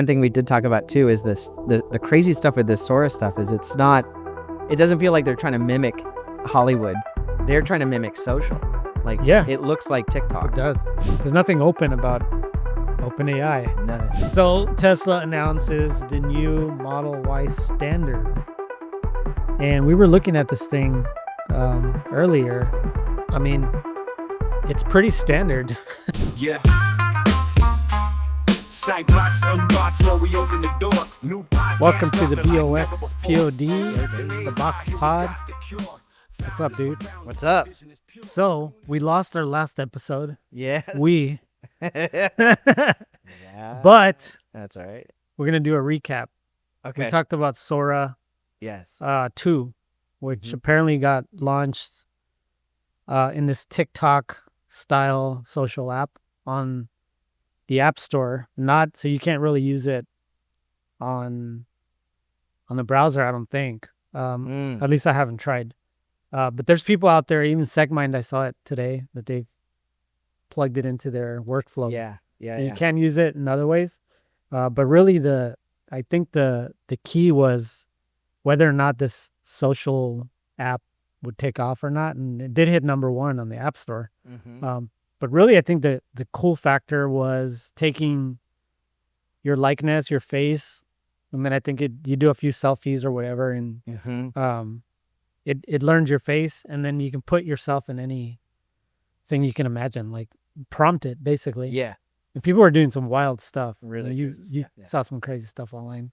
One thing we did talk about too is this the crazy stuff with this Sora stuff is it doesn't feel like they're trying to mimic Hollywood. They're trying to mimic social. Like, Yeah. it looks like It TikTok. does. There's nothing open about OpenAI. Nothing. So Tesla announces the new Model Y standard. And we were looking at this thing earlier. I mean, it's pretty standard. Yeah. Sightbox, unbox, now we open the door. New podcast, Welcome to the nothing like BoxPod, never before. the BoxPod. What's up, dude? What's up? So we lost our last episode. Yeah. We, Yeah. but That's all right. we're gonna do a recap. Okay. We talked about Sora Yes. 2, which Mhm. apparently got launched in this TikTok style social app on the App Store. Not so you can't really use it on the browser, I don't think. At least I haven't tried. But there's people out there, even SegMind, I saw it today, that they've plugged it into their workflows. Yeah. Yeah. So you Yeah. can use it in other ways. But really I think the key was whether or not this social app would take off or not. And it did hit #1 on the App Store. Mhm. But really, I think the cool factor was taking your likeness, your face, and then I think you do a few selfies or whatever, and Mhm. it learns your face, and then you can put yourself in any thing you can imagine, like prompt it, basically. Yeah. And people are doing some wild stuff. Really you crazy stuff, yeah. saw some crazy stuff online.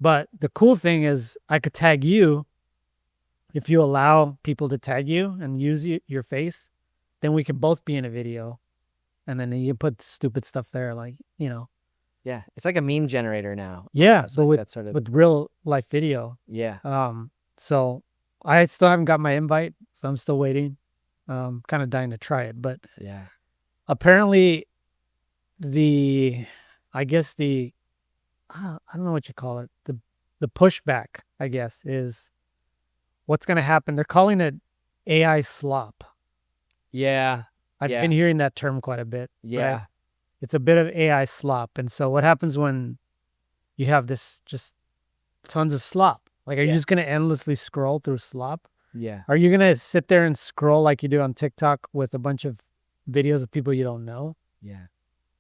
But the cool thing is I could tag you. If you allow people to tag you and use your face, then we can both be in a video. And then you put stupid stuff there, like, Yeah. It's like a meme generator now. Yeah, It's but like that sort of. with real life video. Yeah. So I still haven't got my invite, so I'm still waiting. Kind of dying to try it. But Yeah. apparently I don't know what you call it. The pushback, I guess, is what's going to happen. They're calling it AI slop. Yeah. I've Yeah. been hearing that term quite a bit. right? Yeah. It's a bit of AI slop. And so what happens when you have this just tons of slop? Like, are you Yeah. just going to endlessly scroll through slop? Yeah. Are you going to sit there and scroll like you do on TikTok with a bunch of videos of people you don't know? Yeah.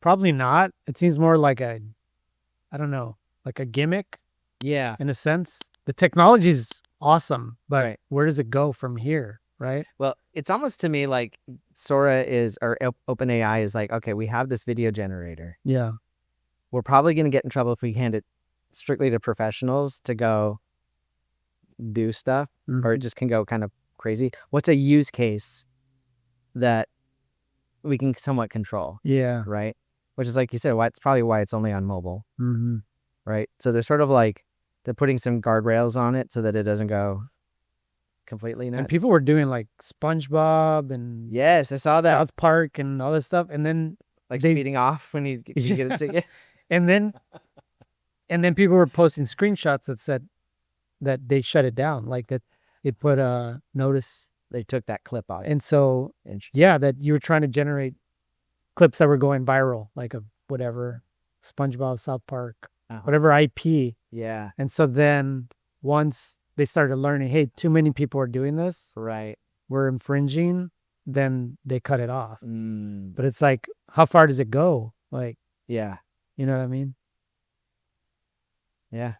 Probably not. It seems more like I don't know, like a gimmick Yeah. in a sense. The technology's awesome, but Right. where does it go from here, right? Well, it's almost to me like Sora or OpenAI is like, okay, we have this video generator. Yeah. We're probably going to get in trouble if we hand it strictly to professionals to go do stuff, or it just can go kind of crazy. What's a use case that we can somewhat control, Yeah. right? Which is, like you said, it's probably why it's only on mobile, Mm-hmm. right? So they're sort of like, they're putting some guardrails on it so that it doesn't go completely nuts. And people were doing like SpongeBob and Yes, I saw that. South Park and all this stuff, and then Like they- speeding off when you get a ticket. and then people were posting screenshots that said that they shut it down, like that it put a notice. They took that clip out. And so Interesting. yeah, that you were trying to generate clips that were going viral, like of whatever, SpongeBob, South Park, Uh-huh. whatever IP. Yeah. And so then once they started learning, hey, too many people are doing this, Right. we're infringing, then they cut it off. Mm. But it's like, how far does it go? Like, Yeah. you know what I mean? Yeah.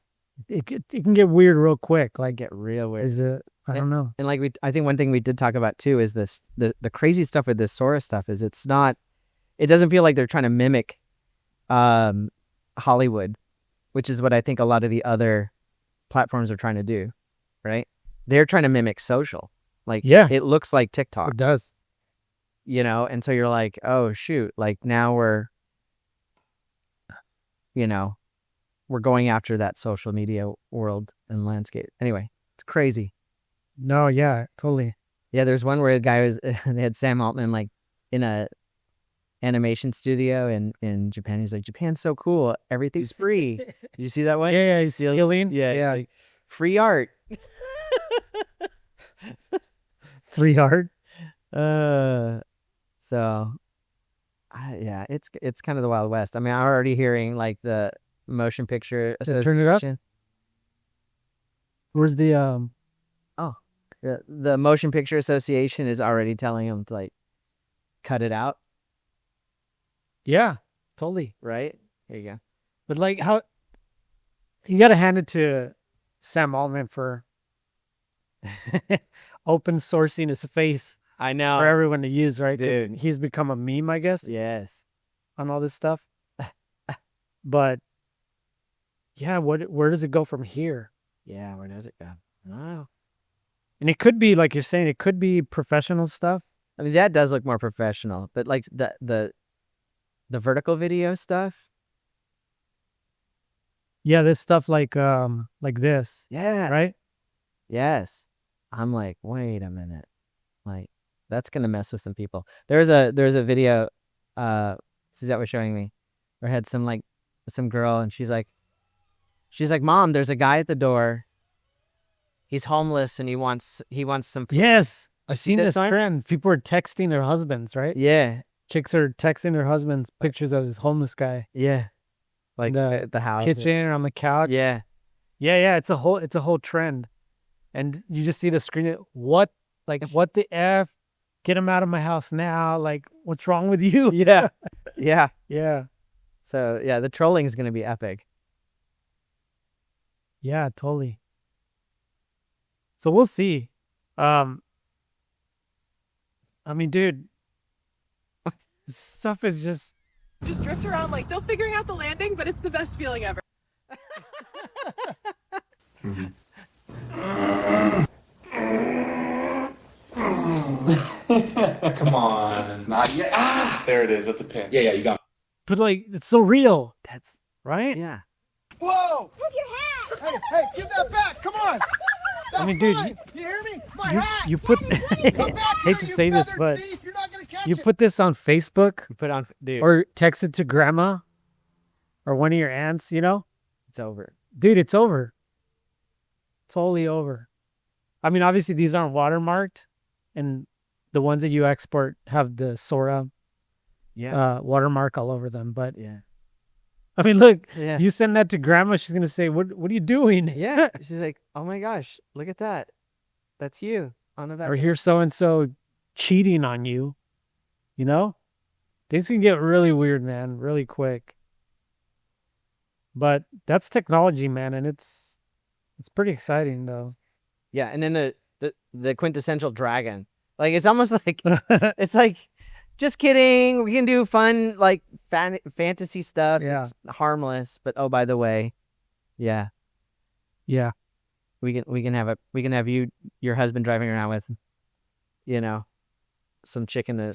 It can get weird real quick. Like, Get real weird. is it? I don't know. And like I think one thing we did talk about too is the crazy stuff with this Sora stuff is it doesn't feel like they're trying to mimic Hollywood, which is what I think a lot of the other platforms are trying to do, right? They're trying to mimic social. Like, Yeah. it looks like TikTok, It does. and so you're like, oh shoot, like now we're going after that social media world and landscape. Anyway, it's crazy. No, yeah, totally. Yeah, there's one where the guy they had Sam Altman like in a animation studio in Japan. He's like, Japan's so cool, everything's free. Did you see that one? Yeah, he's Stealing- stealing. Yeah, Yeah. like, free art. 3 hard. So yeah, it's kind of the Wild West. I mean, I'm already hearing like the Motion Picture Did it turn it up? Association. Where's the The Motion Picture Association is already telling them to like cut it out, Yeah, totally. right? Here you go. But like how you gotta hand it to Sam Altman for open sourcing his face I for know. everyone to use, right? 'Cause Dude. he's become a meme, I guess, Yes. on all this stuff. But yeah, where does it go from here? Yeah. Where does it go? I don't know. And it could be like you're saying, it could be professional stuff. I mean, that does look more professional, but like the vertical video stuff. Yeah, this stuff like this, Yeah. right? Yes. I'm like, wait a minute. Like, that's gonna mess with some people. There's a video Suzette was showing me where it had some girl and she's like, Mom, there's a guy at the door. He's homeless and he wants some Yes, I've see seen this this one? trend. People are texting their husbands, right? Yeah. Chicks are texting their husbands pictures of this homeless guy Yeah. Like The at the house. kitchen or on the couch. Yeah. Yeah. It's a whole trend, and you just see the screen. What the f? Get him out of my house now! Like, what's wrong with you? Yeah. Yeah. Yeah, So yeah, the trolling is gonna be epic. yeah, totally. So we'll see. I mean, dude, this stuff is just. Just drift around, like still figuring out the landing, but it's the best feeling ever. Come on. Not yet. Ah! There it is. That's a pin. Yeah, you got it. But like, it's so real, That's right? yeah. Whoa! Hey, give that back! Come on! That's I mean, dude, mine. You hear me? My You hat! you put. Come back hate here, to you say this, feathered but thief. You're not gonna catch you it. put this on Facebook You put on dude. or text it to grandma or one of your aunts. You know, It's over. dude, it's over. Totally over. I mean, obviously these aren't watermarked, and the ones that you export have the Sora Yeah. watermark all over them. But Yeah. I mean, look, Yeah. you send that to grandma, she's gonna say, "What are you doing?" Yeah. She's like, oh my gosh, look at that. That's you on the back. Or here's so and so cheating on you. You know, things can get really weird, man, really quick. But that's technology, man, and it's pretty exciting, though. Yeah, and then the quintessential dragon. Like it's almost like it's like, just kidding. We can do fun like fantasy stuff. Yeah. It's harmless, but oh by the way, yeah, Yeah. we can have your husband driving around with, some chick in the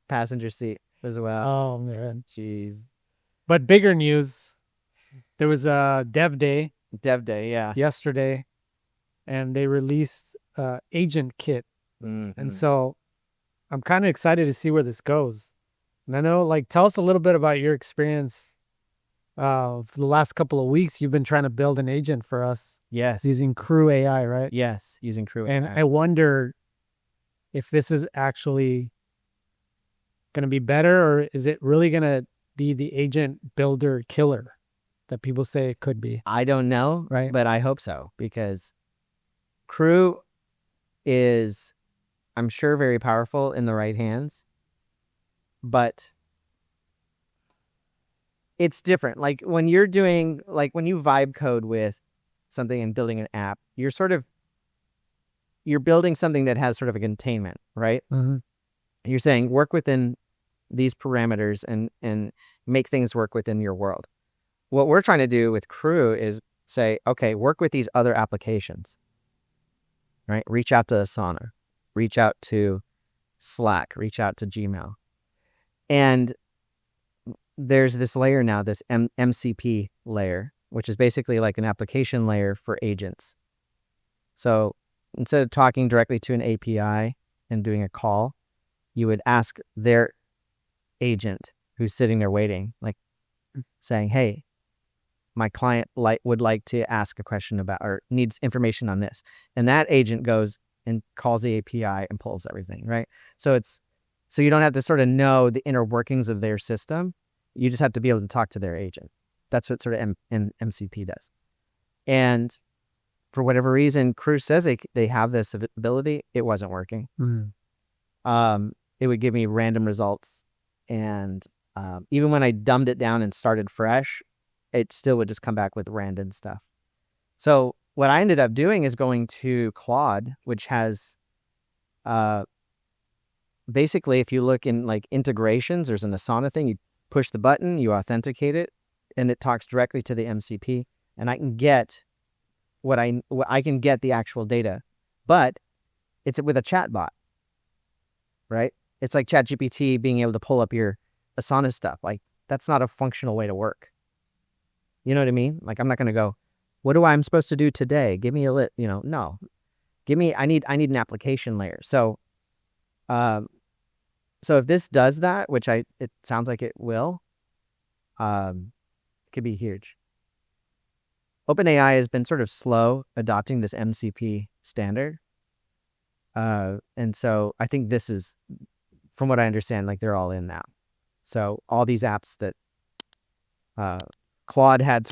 passenger seat as well. Oh man. Jeez. But bigger news, there was a Dev Day Dev Day, yeah. yesterday, and they released Agent Kit. Mhm. And so I'm kind of excited to see where this goes. And I know, like, tell us a little bit about your experience. For the last couple of weeks, you've been trying to build an agent for us Yes. using Crew AI, right? Yes, using Crew And AI. I wonder if this is actually going to be better, or is it really going to be the agent builder killer that people say it could be? I don't know, Right. but I hope so, because Crew is, I'm sure, very powerful in the right hands, but it's different. Like when you're doing, like when you vibe code with something and building an app, you're building something that has sort of a containment, right? You're saying work within these parameters and make things work within your world. What we're trying to do with Crew is say, okay, work with these other applications, right? Reach out to Asana, reach out to Slack, reach out to Gmail. And there's this layer now, this MCP layer, which is basically like an application layer for agents. So instead of talking directly to an API and doing a call, you would ask their agent who's sitting there waiting, like saying, hey, my client would like to ask a question about or needs information on this. And that agent goes and calls the API and pulls everything, right? So you don't have to sort of know the inner workings of their system. You just have to be able to talk to their agent. That's what sort of MCP does. And for whatever reason, Cruise says they have this ability. It wasn't working. It would give me random results. And even when I dumbed it down and started fresh, it still would just come back with random stuff. So what I ended up doing is going to Claude, which has basically, if you look in like integrations, there's an Asana thing. You push the button, you authenticate it, and it talks directly to the MCP, and I can get I can get the actual data, but it's with a chat bot, right? It's like ChatGPT being able to pull up your Asana stuff. Like, that's not a functional way to work. You know what I mean? Like, I'm not going to go, what do I'm supposed to do today? Give me a lit, no. I need an application layer. So if this does that, which it sounds like it will, it could be huge. OpenAI has been sort of slow adopting this MCP standard. And so I think this is, from what I understand, like they're all in now. So all these apps that Claude had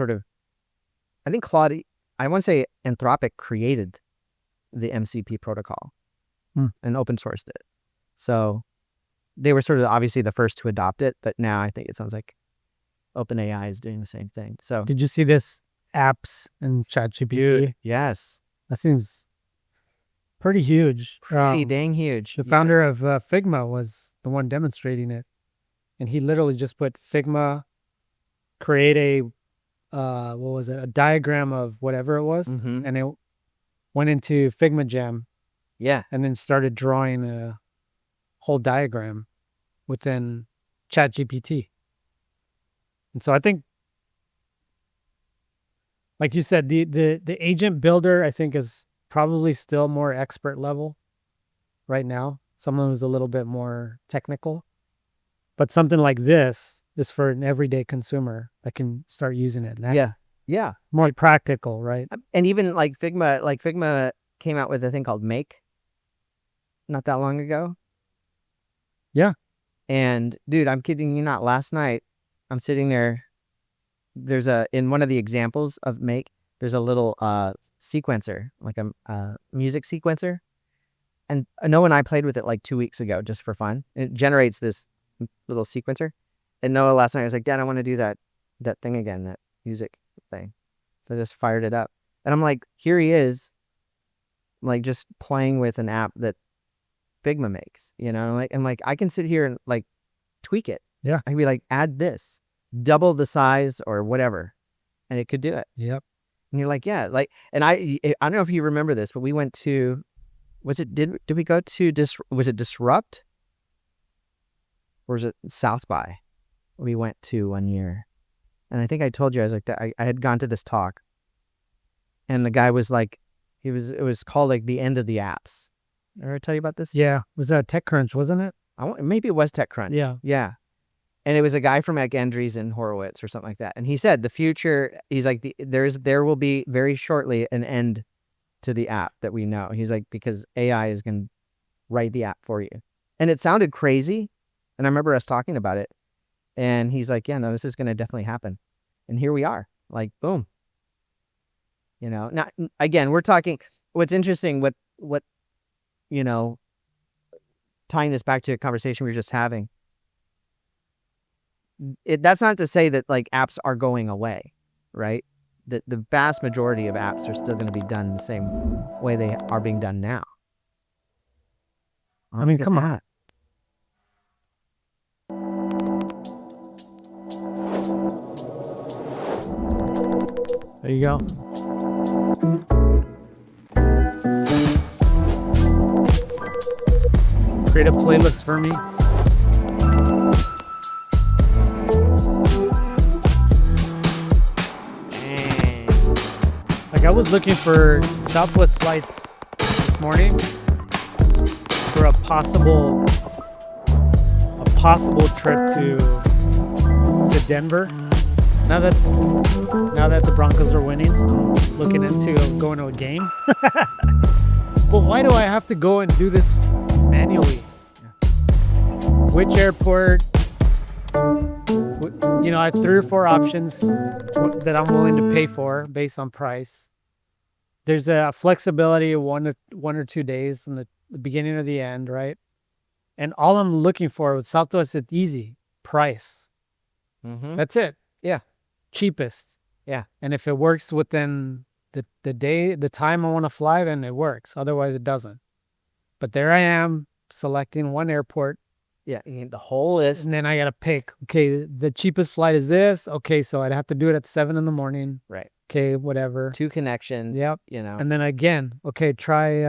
I think Claude, I want to say Anthropic created the MCP protocol and open sourced it. So they were sort of obviously the first to adopt it, but now I think it sounds like OpenAI is doing the same thing. So Did you see this apps and ChatGPT? yes, That seems pretty huge. pretty dang huge. The founder of Figma was the one demonstrating it, and he literally just put Figma, create a a diagram of whatever it was, and it went into Figma Jam, and then started drawing a whole diagram within ChatGPT. And so I think, like you said, the agent builder, I think, is probably still more expert level right now. Someone who's a little bit more technical. But something like this is for an everyday consumer that can start using it now. Yeah. More practical, right? And even like Figma came out with a thing called Make not that long ago. Yeah. And dude, I'm kidding you not. Last night, I'm sitting there. There's in one of the examples of Make, there's a little sequencer, like a music sequencer. And Noah and I played with it like 2 weeks ago just for fun. It generates this little sequencer. And Noah last night was like, Dad, I want to do that thing again, that music thing. So I just fired it up. And I'm like, here he is, like just playing with an app that Figma makes, like I can sit here and like tweak it. Yeah. I can be like, add this, double the size or whatever, and it could do it. Yep. And you're like, yeah, like, and I don't know if you remember this, but we went to, did we go to was it Disrupt? Or was it South by? We went to one year. And I think I told you, I was like, I had gone to this talk, and the guy was like, it was called like the end of the apps. Ever tell you about this? Yeah. Was that TechCrunch, wasn't it? Maybe it was TechCrunch. Yeah. And it was a guy from Andreessen and Horowitz or something like that. And he said the future, he's like, there will be very shortly an end to the app that we know. He's like, because AI is going to write the app for you. And it sounded crazy. And I remember us talking about it. And he's like, yeah, no, this is going to definitely happen. And here we are, like, boom. Now, again, we're talking, what's interesting, what tying this back to a conversation we were just having, that's not to say that like apps are going away, right? The vast majority of apps are still going to be done the same way they are being done now. I mean, come on. There you go. Create a playlist for me. Like, I was looking for Southwest flights this morning for a possible trip to Denver. Now that the Broncos are winning, looking into going to a game. But why do I have to go and do this manually? Which airport? I have 3 or 4 options that I'm willing to pay for based on price. There's a flexibility of 1 or 2 days in the beginning or the end, right? And all I'm looking for with Southwest, it's easy. Price. Mm-hmm. That's it. Yeah. Cheapest. Yeah. And if it works within the time I want to fly, then it works. Otherwise, it doesn't. But there I am selecting one airport. Yeah. The whole list. And then I got to pick, okay, the cheapest flight is this. Okay, so I'd have to do it at 7 in the morning. Right. Okay, whatever. 2 connections. Yep. And then again, okay, try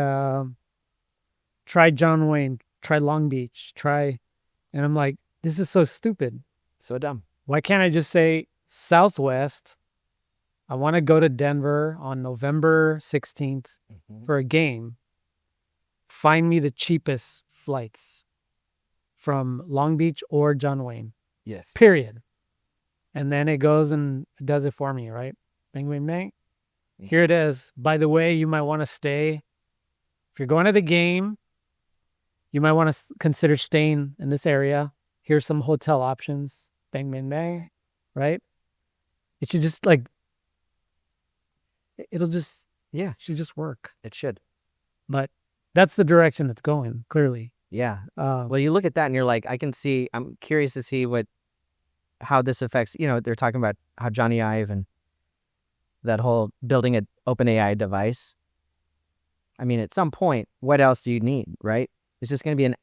John Wayne, try Long Beach, and I'm like, this is so stupid. so dumb. Why can't I just say Southwest? I want to go to Denver on November 16th for a game. Find me the cheapest flights from Long Beach or John Wayne. Yes. Period. And then it goes and does it for me, right? Bang, bang, bang. Yeah. Here it is. By the way, you might want to stay. If you're going to the game, you might want to consider staying in this area. Here's some hotel options. Bang, bang, bang. Right? It should just it'll just, Yeah. should just work. It should. But that's the direction it's going, clearly. Yeah. Well, you look at that and you're like, I'm curious to see how this affects, they're talking about how Johnny Ive and that whole building an OpenAI device. I mean, at some point, what else do you need, right? It's just going to be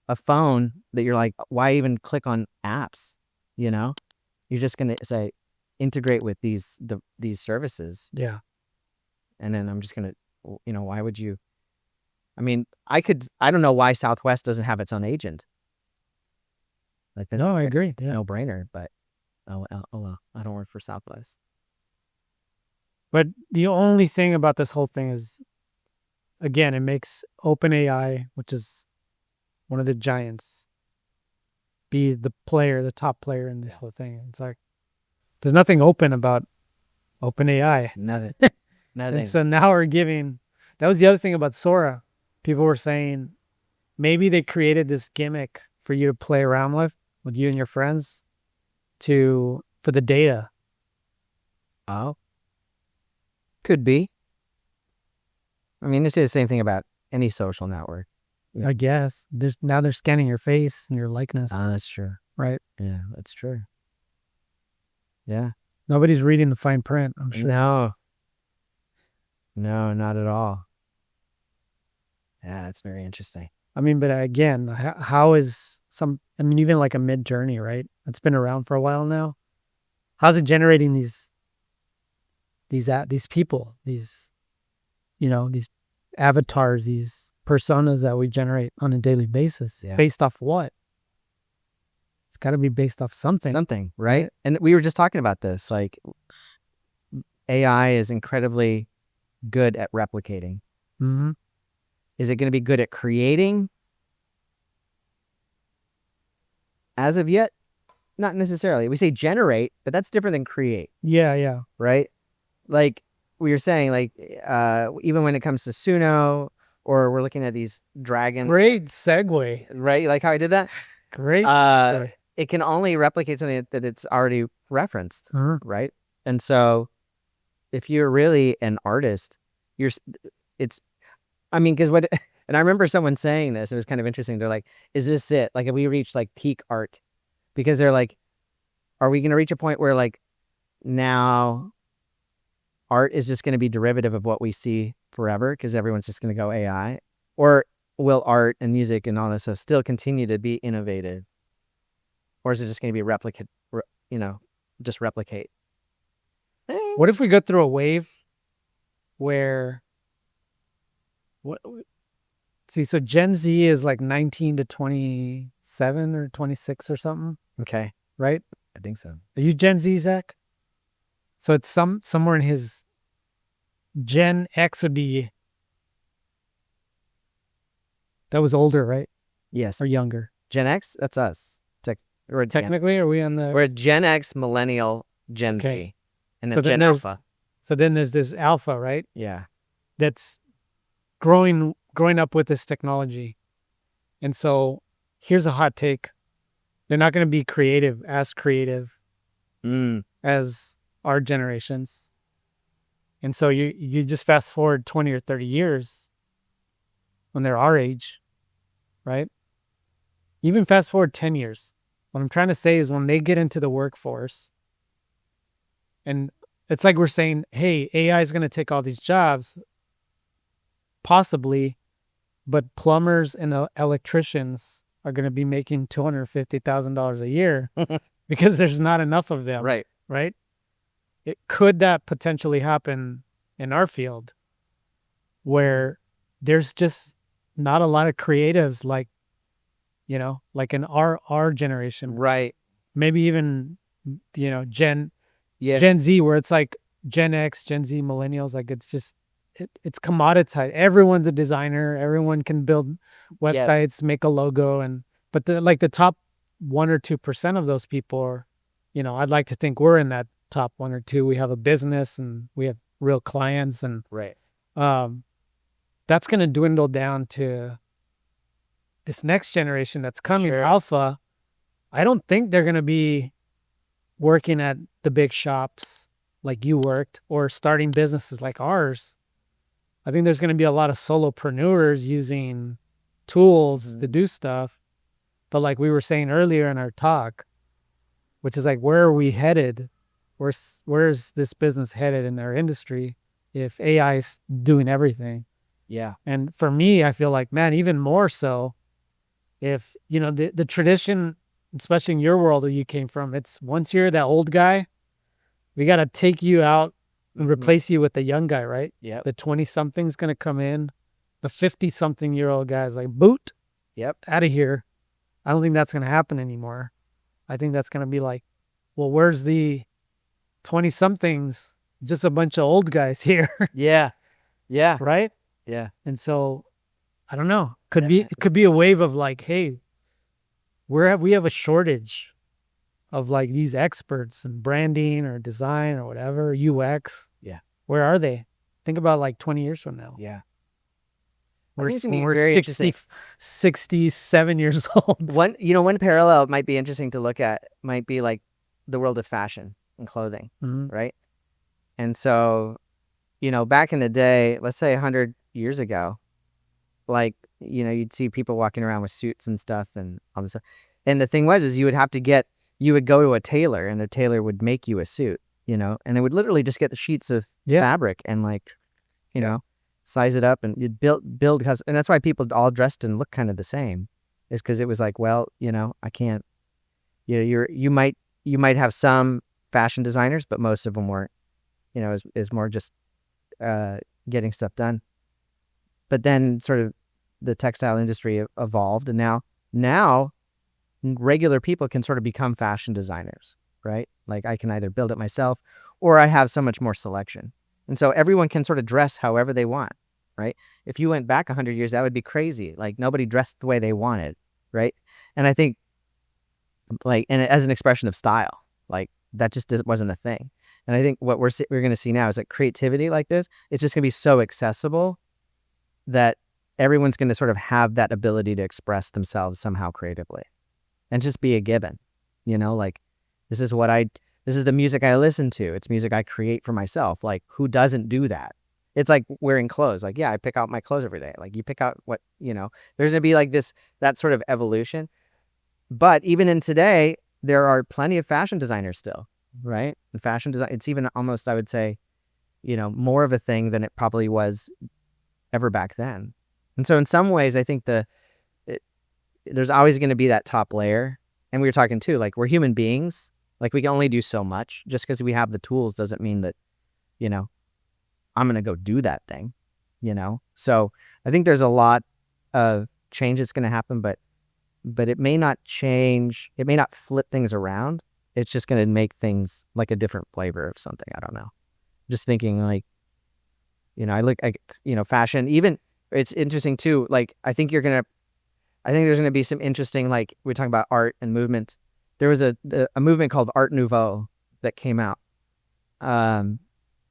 a phone that you're like, why even click on apps? You're just going to say, integrate with these services. Yeah. And then I'm just going to, why would you? I mean, I don't know why Southwest doesn't have its own agent. Like that's No, I agree. Yeah. no brainer, but oh well, I don't work for Southwest. But the only thing about this whole thing is, again, it makes OpenAI, which is one of the giants, be the top player in this whole thing. It's like, there's nothing open about OpenAI. Nothing. And so now that was the other thing about Sora. People were saying maybe they created this gimmick for you to play around with you and your friends for the data. Oh. Could be. I mean, it's the same thing about any social network. Yeah. I guess. Now they're scanning your face and your likeness. That's true. Right? Yeah, that's true. Yeah. Nobody's reading the fine print, I'm sure. No, not at all. Yeah, that's very interesting. I mean, but again, how is even like a Mid-Journey, right? It's been around for a while now. How's it generating these people, these avatars, these personas that we generate on a daily basis? Yeah. Based off what? It's got to be based off something. Something, right? And we were just talking about this. Like, AI is incredibly good at replicating. Mm-hmm. Is it going to be good at creating? As of yet, not necessarily. We say generate, but that's different than create. Yeah. Right? Like we were saying, like even when it comes to Suno, or we're looking at these dragons. Great segue. Right? Like how I did that? Great. It can only replicate something that it's already referenced. Uh-huh. Right? And so if you're really an artist, and I remember someone saying this, it was kind of interesting. They're like, is this it? Like, have we reached like peak art? Because they're like, are we going to reach a point where like now art is just going to be derivative of what we see forever because everyone's just going to go AI? Or will art and music and all this stuff still continue to be innovative? Or is it just going to be just replicate? What if we go through a wave where so Gen Z is like 19 to 27 or 26 or something, Okay. right? I think so. Are you Gen Z, Zach? So it's somewhere in his Gen X would be, that was older, right? Yes. Or younger. Gen X, that's us. Technically, are we on the... We're a Gen X, Millennial, Gen Z. And then So then Gen there's- Alpha. So then there's this alpha, right? Yeah. That's growing up with this technology. And so here's a hot take. They're not going to be creative Mm. as our generations. And so you just fast forward 20 or 30 years when they're our age, right? Even fast forward 10 years. What I'm trying to say is when they get into the workforce, and it's like we're saying, hey, AI is going to take all these jobs, possibly, but plumbers and electricians are going to be making $250,000 a year because there's not enough of them. Right. Right? Could that potentially happen in our field where there's just not a lot of creatives like, like in our generation, Right. maybe even, Gen Yeah. Z, where it's like Gen X, Gen Z, millennials, like it's just, it's commoditized. Everyone's a designer. Everyone can build websites, make a logo. But the top 1 or 2% of those people are, I'd like to think we're in that top 1 or 2. We have a business and we have real clients, and Right. that's going to dwindle down to this next generation that's coming, Sure. Alpha. I don't think they're going to be working at the big shops like you worked or starting businesses like ours. I think there's going to be a lot of solopreneurs using tools to do stuff. But like we were saying earlier in our talk, which is like, where are we headed? Where's this business headed in our industry if AI is doing everything? Yeah. And for me, I feel like, man, even more so if, the tradition, especially in your world where you came from, it's once you're that old guy, we got to take you out and replace you with the young guy, right? Yep. The 20-something's going to come in. The 50-something-year-old guy's like, boot, Yep. out of here. I don't think that's going to happen anymore. I think that's going to be like, well, where's the 20-somethings? Just a bunch of old guys here, Yeah. Yeah. right? Yeah. And so, I don't know. It could be a wave of like, hey, we have a shortage of like these experts in branding or design or whatever, UX. Yeah. Where are they? Think about like 20 years from now. Yeah. We're, think it's gonna be when we're very 67 years old. One parallel might be interesting to look at might be like the world of fashion and clothing, right? And so, back in the day, let's say 100 years ago, like, you'd see people walking around with suits and stuff and all this stuff. And the thing was, is you would go to a tailor and a tailor would make you a suit, and it would literally just get the sheets of fabric and like, size it up and you'd build, and that's why people all dressed and look kind of the same, is because it was like, well, I can't, you might have some fashion designers, but most of them weren't, is more just getting stuff done. But then sort of the textile industry evolved, and now regular people can sort of become fashion designers, right? Like I can either build it myself or I have so much more selection. And so everyone can sort of dress however they want, right? If you went back 100 years, that would be crazy. Like nobody dressed the way they wanted, right? And I think like, and as an expression of style, like that just wasn't a thing. And I think what we're going to see now is like creativity like this, it's just going to be so accessible that everyone's going to sort of have that ability to express themselves somehow creatively and just be a given, like this is the music I listen to. It's music I create for myself. Like who doesn't do that? It's like wearing clothes. Like, yeah, I pick out my clothes every day. Like you pick out what, there's going to be like that sort of evolution. But even in today, there are plenty of fashion designers still, right? And fashion design, it's even almost, I would say, more of a thing than it probably was ever back then. And so in some ways, I think there's always going to be that top layer. And we were talking too, like we're human beings. Like we can only do so much. Just because we have the tools doesn't mean that, I'm going to go do that thing, So I think there's a lot of change that's going to happen, but it may not change. It may not flip things around. It's just going to make things like a different flavor of something. I don't know. Just thinking like, I look at, fashion, even it's interesting too. Like, I think there's going to be some interesting, like we're talking about art and movement. There was a movement called Art Nouveau that came out,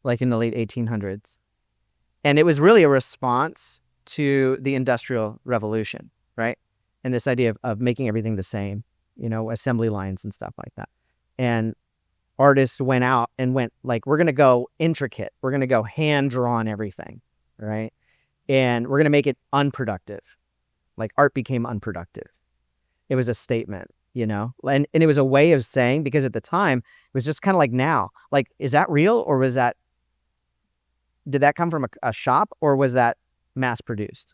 like in the late 1800s. And it was really a response to the Industrial Revolution, right? And this idea of making everything the same, assembly lines and stuff like that. And artists went out and went like, we're going to go intricate. We're going to go hand drawn everything, right? And we're going to make it unproductive. Like art became unproductive. It was a statement, and it was a way of saying, because at the time it was just kind of like now, like, is that real, or did that come from a shop, or was that mass produced?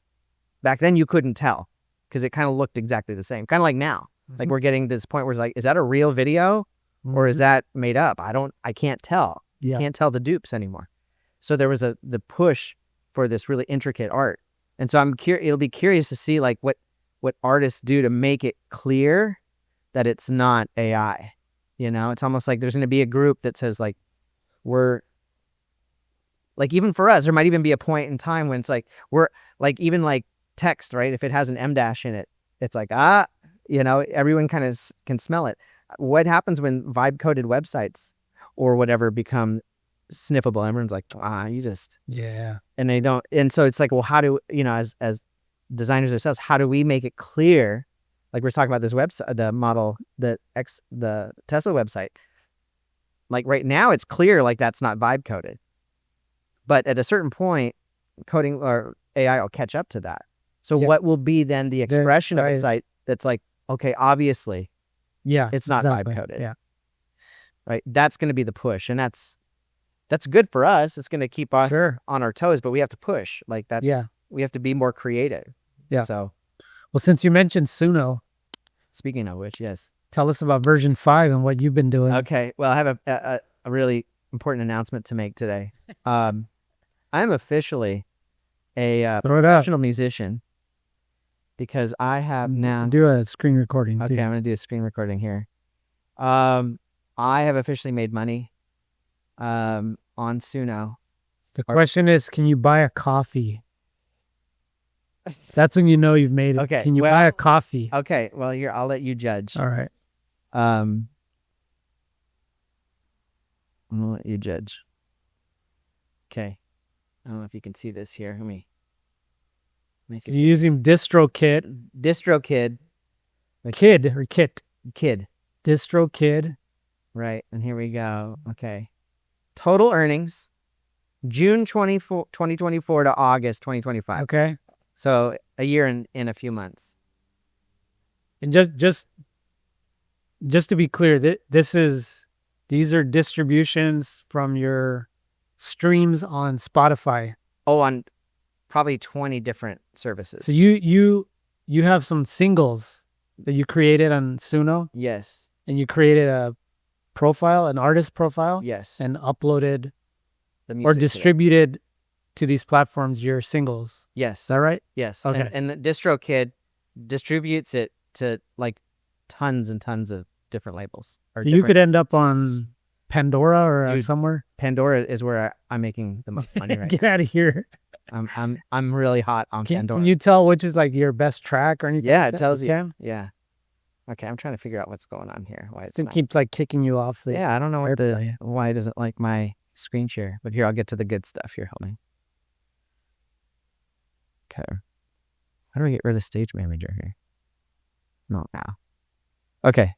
Back then you couldn't tell because it kind of looked exactly the same. Kind of like now, like we're getting to this point where it's like, is that a real video or is that made up? I can't tell. Yeah. Can't tell the dupes anymore. So there was the push for this really intricate art. And so it'll be curious to see like what artists do to make it clear that it's not AI. It's almost like there's going to be a group that says like, we're like, even for us, there might even be a point in time when it's like, we're like, even like text, right? If it has an M dash in it, it's like, everyone kind of can smell it. What happens when vibe coded websites or whatever become sniffable? Everyone's like, you just, Yeah. and they don't. And so it's like, well, how do, as designers ourselves, how do we make it clear? Like we're talking about this website, the Tesla website. Like right now it's clear, like that's not vibe coded. But at a certain point, coding or AI will catch up to that. So what will be then the expression of a site that's like, okay, obviously, it's not vibe coded. Yeah. Right. That's going to be the push. And that's good for us. It's going to keep us on our toes, but we have to push like that. Yeah. We have to be more creative. Yeah. So, well, since you mentioned Suno, speaking of which, yes. Tell us about version 5 and what you've been doing. Okay. Well, I have a really important announcement to make today. I'm officially a professional musician because I have now... Do a screen recording. Okay, I'm going to do a screen recording here. I have officially made money on Suno. The question is, can you buy a coffee? That's when you know you've made it. Okay. Can you buy a coffee? Okay. Well, here, I'll let you judge. All right. I'm going to let you judge. Okay. I don't know if you can see this here. Let me see. You're using DistroKid. DistroKid. Kid or Kit? Kid. DistroKid. Right. And here we go. Okay. Total earnings, June 2024 to August 2025. Okay. So a year and in a few months. And just to be clear, these are distributions from your streams on Spotify. Oh, on probably 20 different services. So you have some singles that you created on Suno? Yes. And you created a profile, an artist profile? Yes. And uploaded the or distributed to these platforms your singles. Yes. Is that right? Yes. Okay. And the DistroKid distributes it to like tons and tons of different labels. So you could end up on Pandora or somewhere. Pandora is where I'm making the most money right Get out of here. I'm really hot on Pandora. Can you tell which is like your best track or anything? Yeah, like it tells you. Can? Yeah. Okay, I'm trying to figure out what's going on here. Why it keeps like kicking you off. Yeah, I don't know why it doesn't like my screen share. But here, I'll get to the good stuff here. Hold me. Okay. How do I get rid of Stage Manager here? Not now. Okay.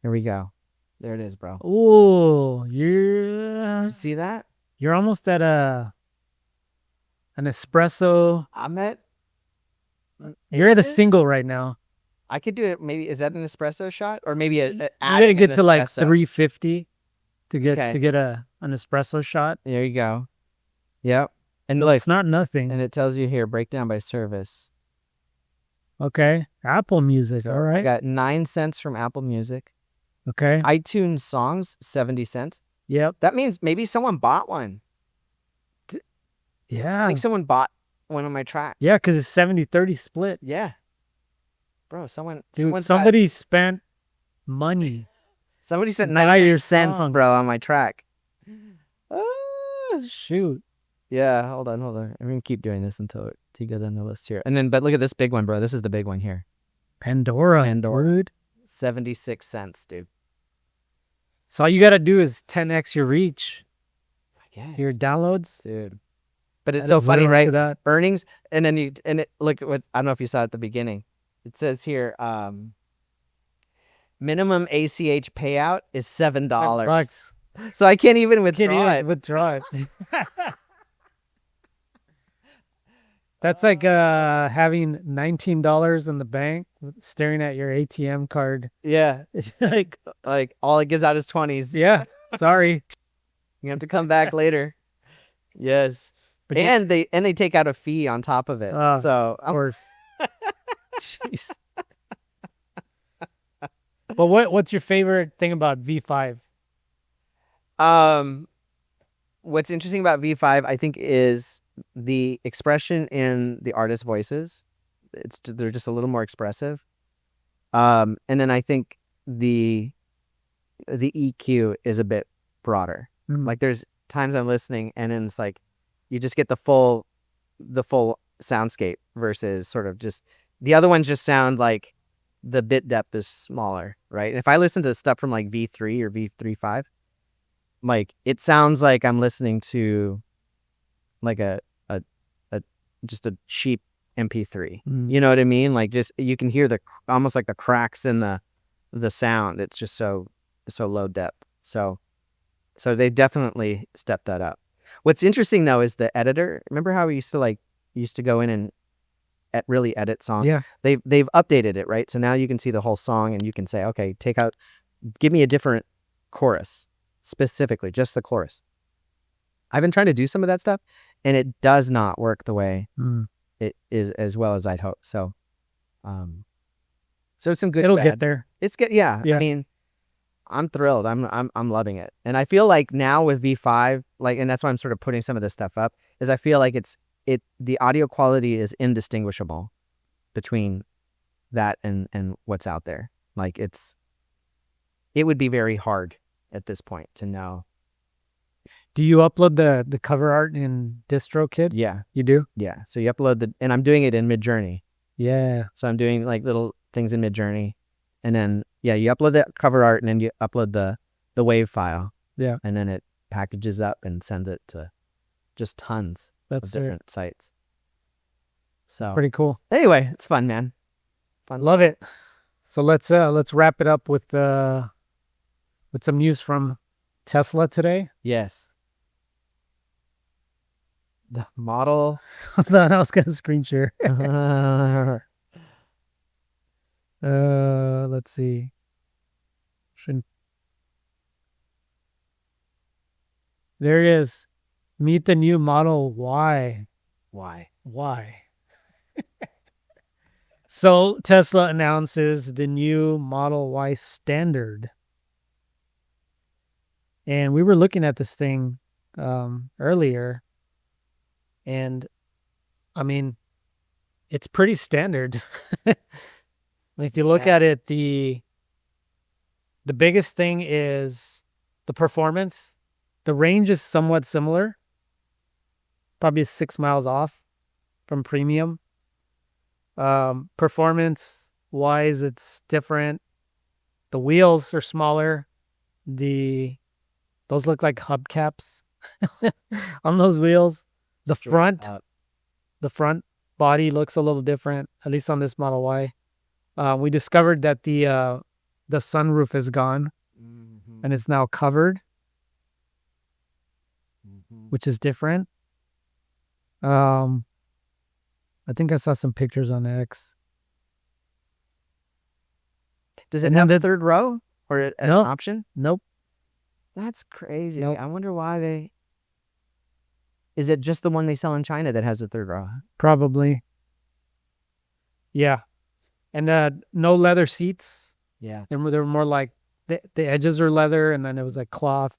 Here we go. There it is, bro. Oh, you're... See that? You're almost at an espresso. I'm at... You're at a single right now. I could do it. Maybe, is that an espresso shot? Or maybe you gotta get to like 350 to get an espresso shot. There you go. Yep. And so look, it's not nothing. And it tells you here, breakdown by service. Okay. Apple Music. So all right. I got 9 cents from Apple Music. Okay. iTunes songs, 70 cents. Yep. That means maybe someone bought one. Yeah. I think someone bought one of my tracks. Yeah, because it's 70-30 split. Yeah. Bro, somebody spent money. Somebody spent 99 cents, bro, on my track. Shoot. Yeah, hold on. I'm going to keep doing this until you get on the list here. And then, but look at this big one, bro. This is the big one here. Pandora. Dude. 76 cents, dude. So all you got to do is 10x your reach. Yeah. Your downloads. Dude. But it's so funny, right? That. Earnings. And then look at what, I don't know if you saw at the beginning. It says here, minimum ACH payout is $7. $5. So I can't even Can't withdraw even it. withdraw it. That's like having $19 in the bank, staring at your ATM card. Yeah. It's like, Like all it gives out is 20s. yeah, sorry. You have to come back later. Yes. But yes, And they take out a fee on top of it. So of course. Jeez. But what's your favorite thing about V5? What's interesting about V5, I think, is the expression in the artist voices. They're just a little more expressive. And then I think the EQ is a bit broader. Like there's times I'm listening and then it's like you just get the full soundscape versus sort of just the other ones just sound like the bit depth is smaller, right? And if I listen to stuff from like V3 or V3.5, like it sounds like I'm listening to like a just a cheap MP3. You know what I mean? Like just you can hear the almost like the cracks in the sound. It's just so low depth. So they definitely stepped that up. What's interesting though is the editor. Remember how we used to go in and really edit songs? Yeah. They've updated it, right? So now you can see the whole song and you can say, okay, give me a different chorus, specifically just the chorus. I've been trying to do some of that stuff and it does not work the way it is as well as I'd hope. So it's some good. It'll get there. It's good. Yeah. I mean, I'm thrilled. I'm loving it. And I feel like now with V5, like, and that's why I'm sort of putting some of this stuff up, is I feel like the audio quality is indistinguishable between that and what's out there. Like it would be very hard at this point to know. Do you upload the cover art in DistroKid? Yeah. You do? Yeah. So you upload and I'm doing it in Midjourney. Yeah. So I'm doing like little things in Midjourney. And then, you upload the cover art and then you upload the wave file. Yeah. And then it packages up and sends it to just tons of different sites. So pretty cool. Anyway, it's fun, man. Fun. Love it. So let's wrap it up with some news from Tesla today. Yes. The model. Hold on, I was gonna screen share. Let's see. There it is. Meet the new Model Y. Why? So Tesla announces the new Model Y standard. And we were looking at this thing earlier. And I mean, it's pretty standard. If you look at it, the biggest thing is the performance. The range is somewhat similar, probably 6 miles off from premium. Performance wise, it's different. The wheels are smaller. Those look like hubcaps on those wheels. The front body looks a little different, at least on this Model Y. We discovered that the sunroof is gone and it's now covered, which is different. I think I saw some pictures on X. Does it have the third row or as an option? Nope. That's crazy. Nope. I wonder why is it just the one they sell in China that has the third row? Probably. Yeah. And no leather seats. Yeah. And they were more like the edges are leather and then it was like cloth.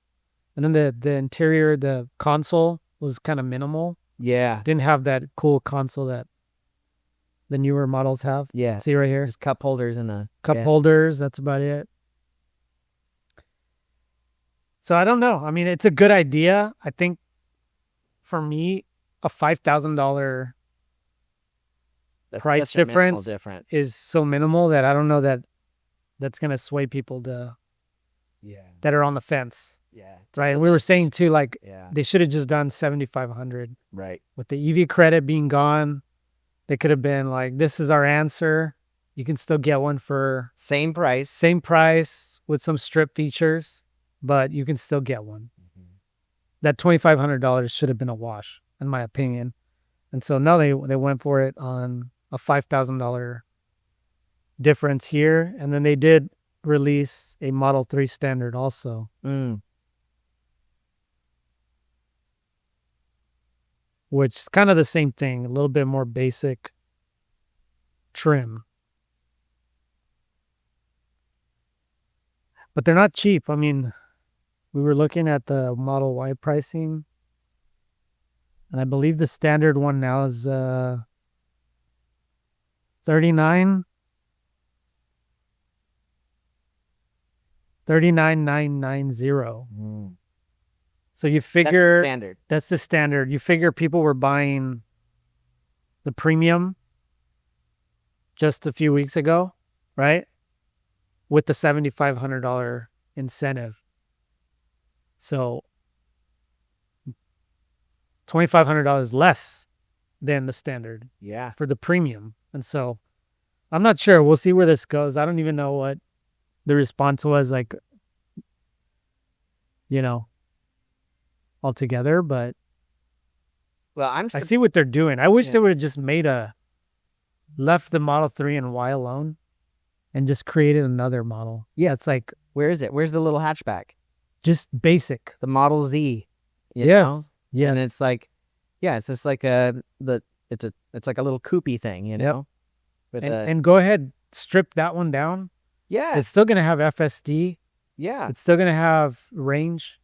And then the interior, the console was kind of minimal. Yeah. Didn't have that cool console that the newer models have. Yeah. See right here? Just cup holders and a Cup holders. That's about it. So I don't know. I mean, it's a good idea. I think for me, a $5,000 price difference is so minimal that I don't know that that's going to sway people that are on the fence. Yeah. Right. And we were saying too, like they should have just done 7,500. Right. With the EV credit being gone, they could have been like, this is our answer. you can still get one for Same price. same price with some strip features, but you can still get one. That $2,500 should have been a wash, in my opinion. And so now they went for it on a $5,000 difference here, and then they did release a Model 3 standard also, Mm. which is kind of the same thing, a little bit more basic trim. But they're not cheap. I mean, we were looking at the Model Y pricing, and I believe the standard one now is $39,990. Mm. So you That's figure standard. that's the standard. You figure people were buying the premium just a few weeks ago, right? With the $7,500 incentive. So $2,500 less than the standard Yeah. for the premium. And so I'm not sure. We'll see where this goes. I don't even know what the response was like, altogether, but Well, I see what they're doing. I wish Yeah. they would have just left the Model 3 and Y alone and just created another model. Yeah. It's like Where is it? Where's the little hatchback? just basic. The Model Z. you Yeah. know? Yeah. And it's like, yeah, it's just like it's like a little coopy thing, you know? With And go ahead, strip that one down. yeah, It's still going to have FSD. yeah. It's still going to have range.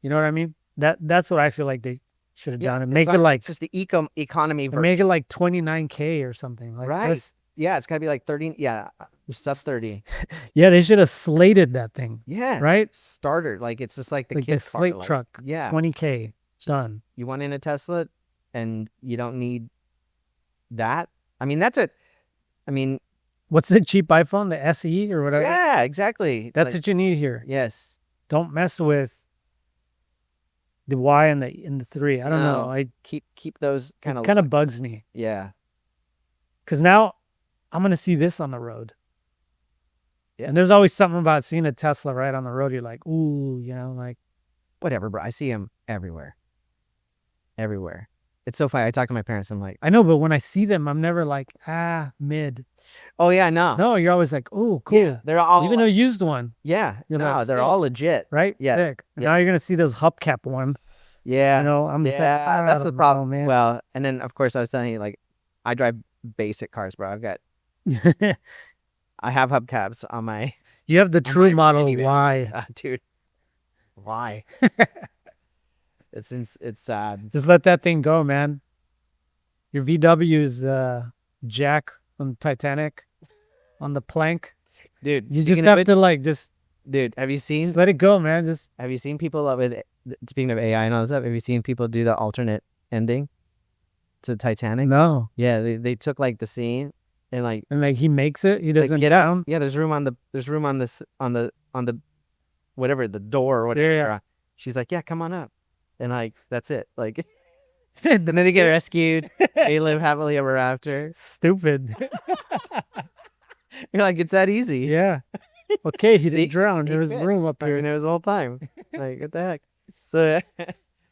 You know what I mean? That's what I feel like they should have Yeah, done. And it's make not- it like it's just the economy and version. make it like $29K or something. Like Right. let's- Yeah, it's gotta be like 30. Yeah, that's 30. Yeah, they should have slated that thing, Yeah, right? starter. Like it's just like the Like the kid's car, slate like, truck. Yeah, 20K done. you want in a Tesla, and you don't need that. I mean, that's it. I mean, What's the cheap iPhone? The SE or whatever. yeah, exactly. That's Like, what you need here. yes. Don't mess with the Y and the 3. I don't know. No. I Keep those kind of kind of bugs me Yeah, because now I'm gonna see this on the road. Yeah. And there's always something about seeing a Tesla right on the road. You're like, ooh, like whatever, bro. I see them everywhere. Everywhere. It's so funny. I talk to my parents. I'm like, I know, but when I see them, I'm never like mid. oh yeah, no, No, you're always like, ooh, cool. yeah, they're all Even though you used one, yeah, you're no, like, they're sick. all legit. right? Yeah, Sick. And yeah. now you're gonna see those hubcap one. Yeah, I'm just like, yeah, I that's the don't problem, know, man. Well, and then of course I was telling you, like, I drive basic cars, bro. I have hubcaps on my You have the my true Model minivan. Y. dude. Why? It's sad. Just let that thing go, man. Your VW's Jack from Titanic on the plank. Dude, You speaking just of have which- to like just dude, have you seen let it go, man. Just people with, speaking of AI and all this stuff, have you seen people do the alternate ending to Titanic? no. Yeah, they took like the scene and like And like he makes it. He doesn't get out. drown. Yeah, there's room on the whatever, the door or whatever. Yeah. She's like, yeah, come on up. And like that's it. Like and then they get rescued. They live happily ever after. Stupid. You're like, it's that easy. Yeah. Okay, he See? didn't drown. He There was fit. room up I here. mean, it was the whole time. Like, what the heck? So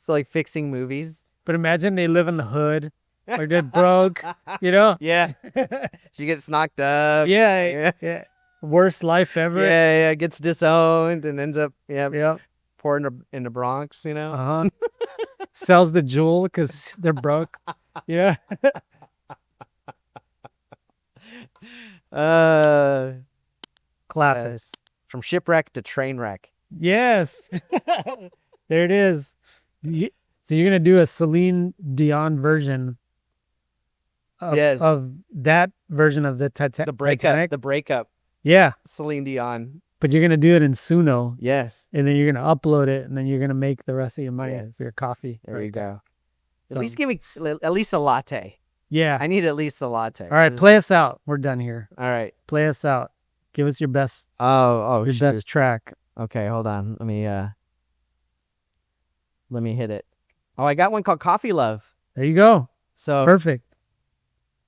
like fixing movies. But imagine they live in the hood or they're broke, you know? Yeah. She gets knocked up. Yeah. Yeah. Worst life ever. Yeah, gets disowned and ends up Yeah. pouring in the Bronx, you know? Uh-huh. Sells the jewel because they're broke. Yeah. Classic. Yes. From shipwreck to train wreck. Yes. There it is. So you're going to do a Celine Dion version Yes. of that version of the The breakup. Titanic. The breakup. Yeah. Celine Dion. But you're going to do it in Suno. Yes. And then you're going to upload it. And then you're going to make the rest of your money Yes. for your coffee. There you go. So- At least give me at least a latte. Yeah. I need at least a latte. All right. Play us out. We're done here. All right. Play us out. Give us your best Oh, your shoot. best track. Okay, hold on. Let me hit it. Oh, I got one called Coffee Love. There you go. So, Perfect.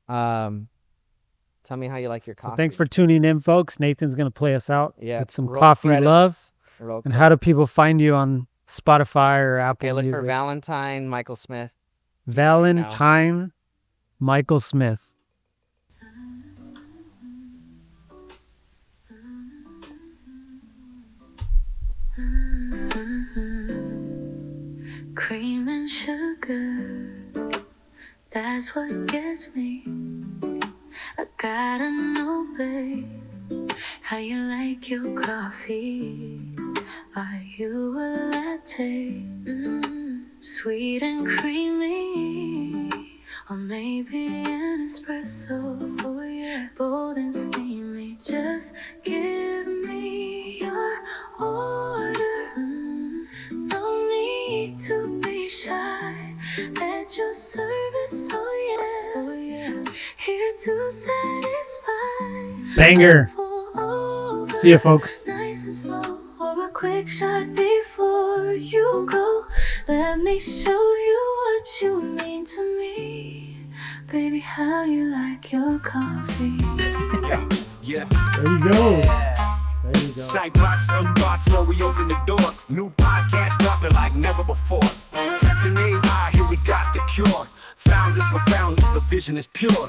to Tell me how you like your coffee. So thanks for tuning in, folks. Nathan's going to play us out with some roll coffee credits. love. Roll And how do people find you on Spotify or Apple Okay, look Music? for Valentine Michael Smith. Valentine Michael Smith. Cream and sugar, that's what gets me. I gotta know, babe, how you like your coffee. Are you a latte? Sweet and creamy, or maybe an espresso. Oh yeah, bold and steamy. Just give me your order. No need to be shy. At your service. Oh yeah. Here to satisfy. Banger. See ya, folks. Nice and slow, or a quick shot before you go. Let me show you what you mean to me. Baby, how you like your coffee. Yeah. There you go. There you go. Sightbox, unbox, know we open the door. New podcast dropping like never before. Tapping AI, here we got the cure. Founders for founders, the vision is pure.